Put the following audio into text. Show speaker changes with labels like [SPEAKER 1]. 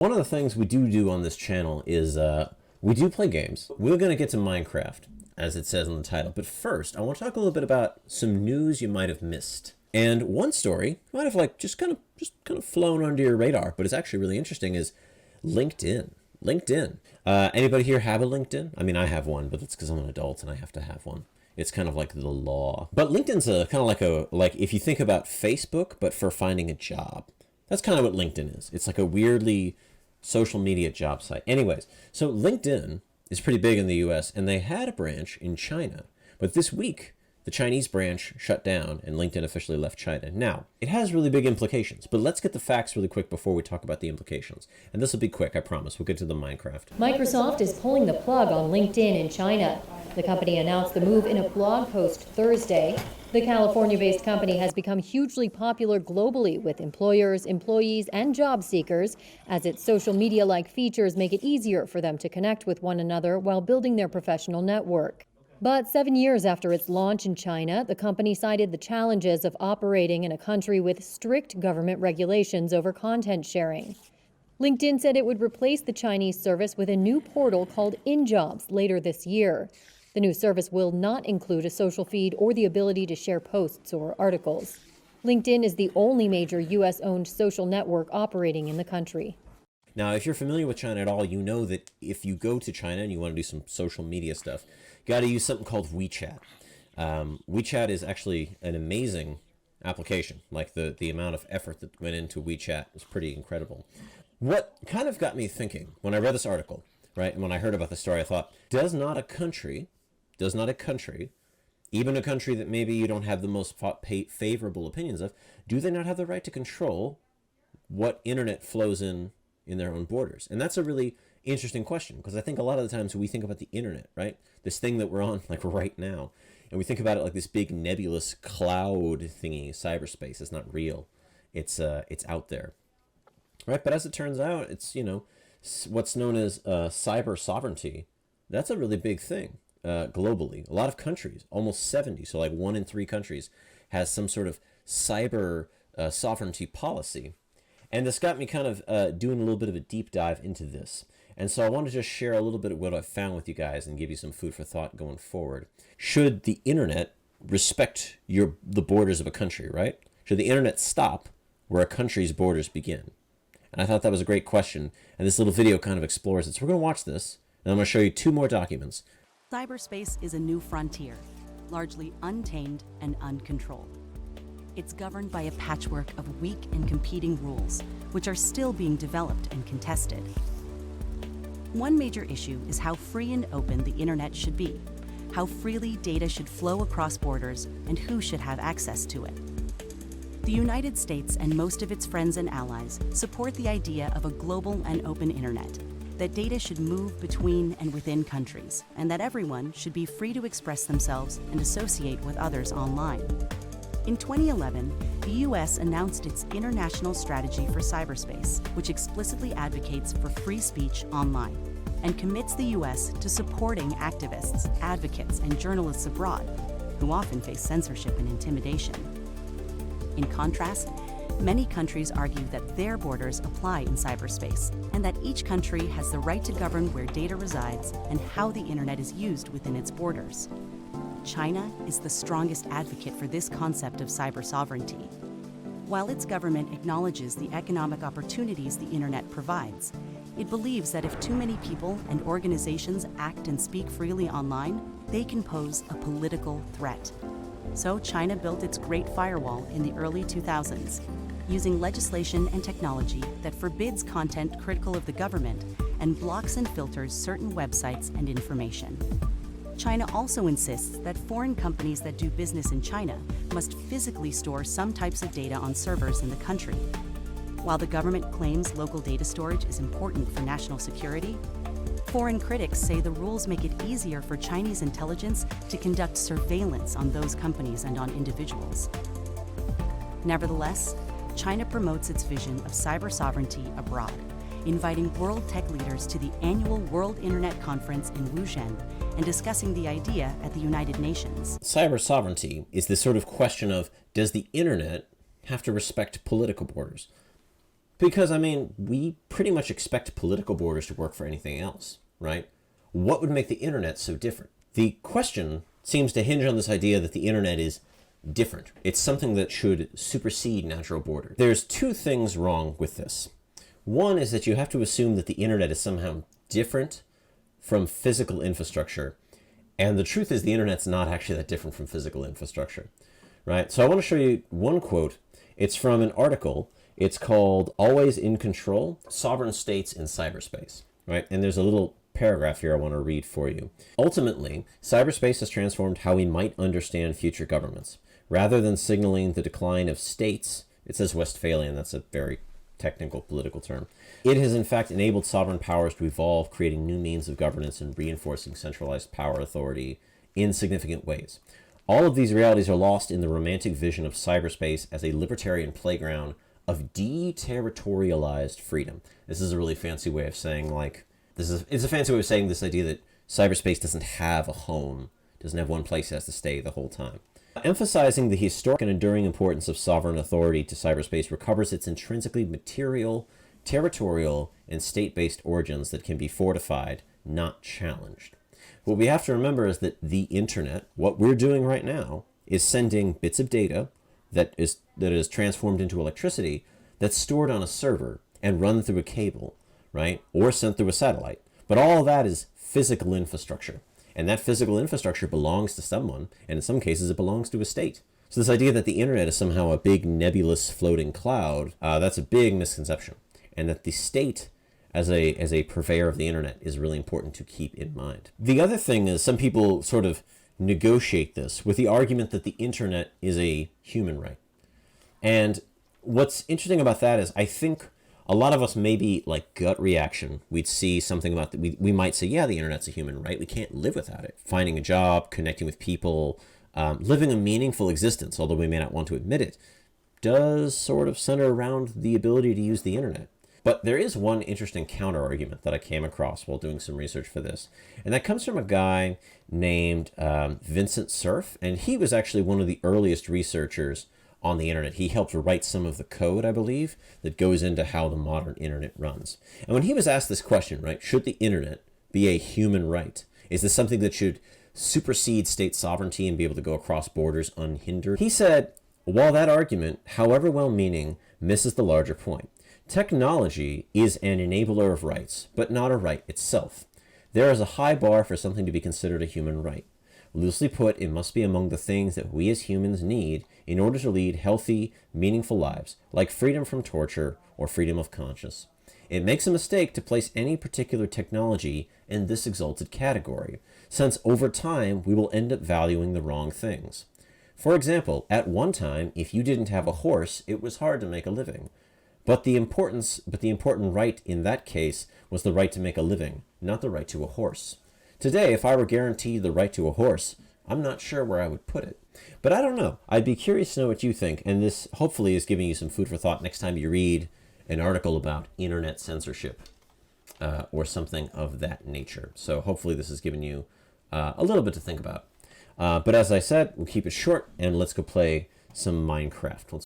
[SPEAKER 1] One of the things we do on this channel is we do play games. We're going to get to Minecraft, as it says in the title. But first, I want to talk a little bit about some news you might have missed. And one story might have just kind of flown under your radar, but it's actually really interesting, is LinkedIn. Anybody here have a LinkedIn? I mean, I have one, but it's because I'm an adult and I have to have one. It's kind of like the law. But LinkedIn's kind of like if you think about Facebook, but for finding a job. That's kind of what LinkedIn is. It's like a weirdly social media job site. Anyways, so LinkedIn is pretty big in the US, and they had a branch in China. But this week, the Chinese branch shut down and LinkedIn officially left China. Now, it has really big implications, but let's get the facts really quick before we talk about the implications. And this will be quick, I promise. We'll get to the Minecraft.
[SPEAKER 2] Microsoft is pulling the plug on LinkedIn in China. The company announced the move in a blog post Thursday. The California-based company has become hugely popular globally with employers, employees, and job seekers, as its social media-like features make it easier for them to connect with one another while building their professional network. But 7 years after its launch in China, the company cited the challenges of operating in a country with strict government regulations over content sharing. LinkedIn said it would replace the Chinese service with a new portal called InJobs later this year. The new service will not include a social feed or the ability to share posts or articles. LinkedIn is the only major U.S.-owned social network operating in the country.
[SPEAKER 1] Now, if you're familiar with China at all, you know that if you go to China and you want to do some social media stuff, you got to use something called WeChat. WeChat is actually an amazing application. Like the amount of effort that went into WeChat is pretty incredible. What kind of got me thinking when I read this article, right, and when I heard about the story, I thought, does not a country, even a country that maybe you don't have the most favorable opinions of, do they not have the right to control what internet flows in their own borders? And that's a really interesting question, because I think a lot of the times we think about the internet, right? This thing that we're on like right now, and we think about it like this big nebulous cloud thingy, cyberspace. It's not real. It's out there, right? But as it turns out, it's, what's known as cyber sovereignty. That's a really big thing globally. A lot of countries, almost 70, so like 1 in 3 countries, has some sort of cyber sovereignty policy. And this got me kind of doing a little bit of a deep dive into this. And so I want to just share a little bit of what I've found with you guys and give you some food for thought going forward. Should the internet respect the borders of a country, right? Should the internet stop where a country's borders begin? And I thought that was a great question. And this little video kind of explores it. So we're going to watch this, and I'm going to show you 2 more documents.
[SPEAKER 3] Cyberspace is a new frontier, largely untamed and uncontrolled. It's governed by a patchwork of weak and competing rules, which are still being developed and contested. One major issue is how free and open the internet should be, how freely data should flow across borders, and who should have access to it. The United States and most of its friends and allies support the idea of a global and open internet, that data should move between and within countries, and that everyone should be free to express themselves and associate with others online. In 2011, the U.S. announced its International Strategy for Cyberspace, which explicitly advocates for free speech online and commits the U.S. to supporting activists, advocates, and journalists abroad, who often face censorship and intimidation. In contrast, many countries argue that their borders apply in cyberspace, and that each country has the right to govern where data resides and how the internet is used within its borders. China is the strongest advocate for this concept of cyber sovereignty. While its government acknowledges the economic opportunities the internet provides, it believes that if too many people and organizations act and speak freely online, they can pose a political threat. So China built its Great Firewall in the early 2000s, using legislation and technology that forbids content critical of the government and blocks and filters certain websites and information. China also insists that foreign companies that do business in China must physically store some types of data on servers in the country. While the government claims local data storage is important for national security, foreign critics say the rules make it easier for Chinese intelligence to conduct surveillance on those companies and on individuals. Nevertheless, China promotes its vision of cyber sovereignty abroad, inviting world tech leaders to the annual World Internet Conference in Wuzhen and discussing the idea at the United Nations.
[SPEAKER 1] Cyber sovereignty is this sort of question of, does the internet have to respect political borders? Because, I mean, we pretty much expect political borders to work for anything else, right? What would make the internet so different? The question seems to hinge on this idea that the internet is different. It's something that should supersede natural borders. There's two things wrong with this. One is that you have to assume that the internet is somehow different from physical infrastructure. And the truth is the internet's not actually that different from physical infrastructure, right? So I want to show you one quote. It's from an article. It's called Always in Control, Sovereign States in Cyberspace, right? And there's a little paragraph here I want to read for you. Ultimately, cyberspace has transformed how we might understand future governments. Rather than signaling the decline of states, it says Westphalian, that's a very technical political term. It has in fact enabled sovereign powers to evolve, creating new means of governance and reinforcing centralized power authority in significant ways. All of these realities are lost in the romantic vision of cyberspace as a libertarian playground of deterritorialized freedom. This is a really fancy way of saying, like, it's a fancy way of saying this idea that cyberspace doesn't have a home, doesn't have one place it has to stay the whole time. Emphasizing the historic and enduring importance of sovereign authority to cyberspace recovers its intrinsically material, territorial, and state-based origins that can be fortified, not challenged. What we have to remember is that the internet, what we're doing right now, is sending bits of data that is transformed into electricity that's stored on a server and run through a cable, right? Or sent through a satellite. But all of that is physical infrastructure. And that physical infrastructure belongs to someone, and in some cases it belongs to a state. So this idea that the internet is somehow a big nebulous floating cloud, that's a big misconception. And that the state as a purveyor of the internet is really important to keep in mind. The other thing is some people sort of negotiate this with the argument that the internet is a human right. And what's interesting about that is I think a lot of us, maybe like gut reaction, we'd see something about that. We might say, yeah, the internet's a human right. We can't live without it. Finding a job, connecting with people, living a meaningful existence, although we may not want to admit it, does sort of center around the ability to use the internet. But there is one interesting counter argument that I came across while doing some research for this. And that comes from a guy named Vinton Cerf. And he was actually one of the earliest researchers on the internet. He helped write some of the code, I believe, that goes into how the modern internet runs. And when he was asked this question, right, should the internet be a human right? Is this something that should supersede state sovereignty and be able to go across borders unhindered? He said, while that argument, however well-meaning, misses the larger point. Technology is an enabler of rights, but not a right itself. There is a high bar for something to be considered a human right. Loosely put, it must be among the things that we as humans need in order to lead healthy, meaningful lives, like freedom from torture or freedom of conscience. It makes a mistake to place any particular technology in this exalted category, since over time we will end up valuing the wrong things. For example, at one time, if you didn't have a horse, it was hard to make a living. But the important right in that case was the right to make a living, not the right to a horse. Today, if I were guaranteed the right to a horse, I'm not sure where I would put it. But I don't know. I'd be curious to know what you think, and this hopefully is giving you some food for thought next time you read an article about internet censorship or something of that nature. So hopefully this has given you a little bit to think about. But as I said, we'll keep it short, and let's go play some Minecraft.